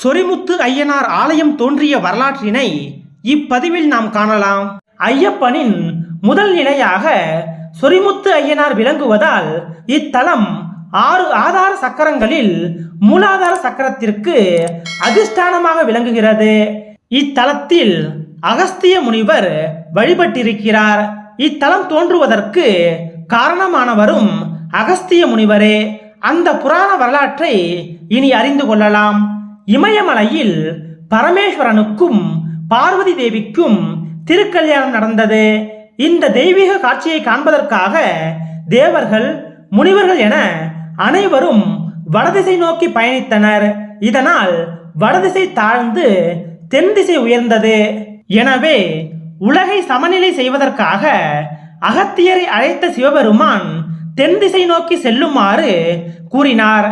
சொரிமுத்து ஐயனார் ஆலயம் தோன்றிய வரலாற்றினை இப்பதிவில் நாம் காணலாம். ஐயப்பனின் முதல் நிலையாக சொரிமுத்து ஐயனார் விளங்குவதால் இத்தலம் 6 ஆதார சக்கரங்களில் மூலாதார சக்கரத்திற்கு அதிஷ்டானமாக விளங்குகிறது. இத்தலத்தில் அகஸ்திய முனிவர் வழிபட்டிருக்கிறார். இத்தலம் தோன்றுவதற்கு காரணமானவரும் அகஸ்திய முனிவரே. அந்த புராண வரலாற்றை இனி அறிந்து கொள்ளலாம். இமயமலையில் பரமேஸ்வரனுக்கும் பார்வதி தேவிக்கும் திருக்கல்யாணம் நடந்தது. இந்த தெய்வீக காட்சியை காண்பதற்காக தேவர்கள், முனிவர்கள் என அனைவரும் வடதிசை நோக்கி பயணித்தனர். இதனால் வடதிசை தாழ்ந்து தென் திசை உயர்ந்தது. எனவே உலகை சமநிலை செய்வதற்காக அகத்தியரை அழைத்த சிவபெருமான் தென் திசை நோக்கி செல்லுமாறு கூறினார்.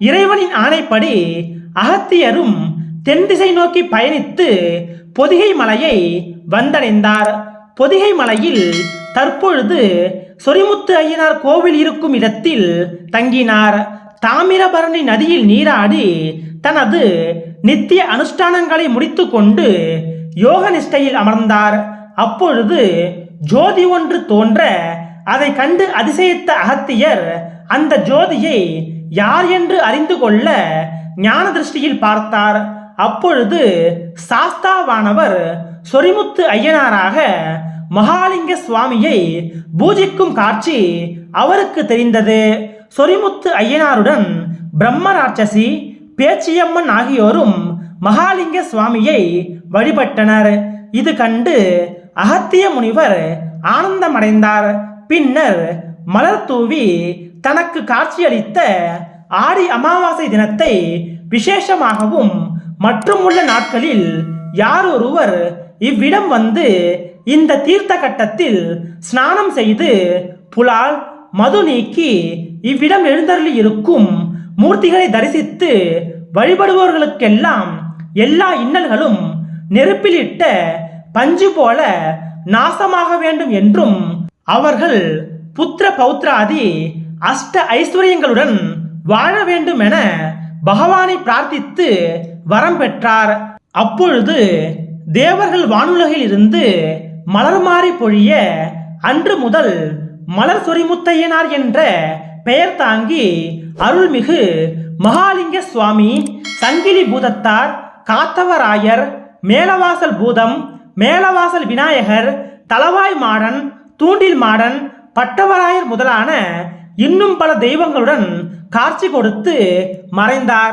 இறைவனின் ஆணைப்படி அகத்தியரும் தென் திசை நோக்கி பயணித்து பொதிகை மலையை வந்தடைந்தார். பொதிகை மலையில் தற்பொழுது சொரிமுத்து ஐயனார் கோவில் இருக்கும் இடத்தில் தங்கினார். தாமிரபரணி நதியில் நீராடி தனது நித்திய அனுஷ்டானங்களை முடித்து கொண்டு யோக நிஷ்டையில் அமர்ந்தார். அப்பொழுது ஜோதி ஒன்று தோன்ற அதை கண்டு அதிசயித்த அகத்தியர் அந்த ஜோதியை யார் என்று அறிந்து கொள்ள ஞான திருஷ்டியில் பார்த்தார். அப்பொழுது சாஸ்தாவானவர் சொரிமுத்து ஐயனாராக மகாலிங்க சுவாமியை பூஜிக்கும் காட்சி அவருக்கு தெரிந்தது. சொரிமுத்து ஐயனாருடன் பிரம்ம ராட்சசி, பேச்சியம்மன் ஆகியோரும் மகாலிங்க சுவாமியை வழிபட்டனர். இது கண்டு அகத்திய முனிவர் ஆனந்தமடைந்தார். பின்னர் மலர் தூவி தனக்கு காட்சியளித்த ஆடி அமாவாசை தினத்தை விசேஷமாகவும் மற்றும் உள்ள நாட்களில் யார் ஒருவர் இவ்விடம் வந்து இந்த தீர்த்த கட்டத்தில் ஸ்நானம் செய்து புலால் மது நீக்கி இவ்விடம் எழுந்தருளி இருக்கும் மூர்த்திகளை தரிசித்து வழிபடுபவர்களுக்கெல்லாம் எல்லா இன்னல்களும் நெருப்பிலிட்ட பஞ்சு போல நாசமாக வேண்டும் என்றும் அவர்கள் புத்திர பௌத்ராதி அஷ்ட ஐஸ்வர்யங்களுடன் வாழ வேண்டும் என பகவானை பிரார்த்தித்து வரம் பெற்றார். அப்பொழுது தேவர்கள் வானுலகில் இருந்து மலர் மாறி பொழிய அன்று முதல் மலர் சொரிமுத்தையனார் என்ற பெயர் தாங்கி அருள்மிகு மகாலிங்க சுவாமி, சங்கிலி பூதத்தார், காத்தவராயர், மேலவாசல் பூதம், மேலவாசல் விநாயகர், தலவாய் மாடன், தூண்டில் மாடன், பட்டவராயர் முதலான இன்னும் பல தெய்வங்களுடன் காட்சி கொடுத்து மறைந்தார்.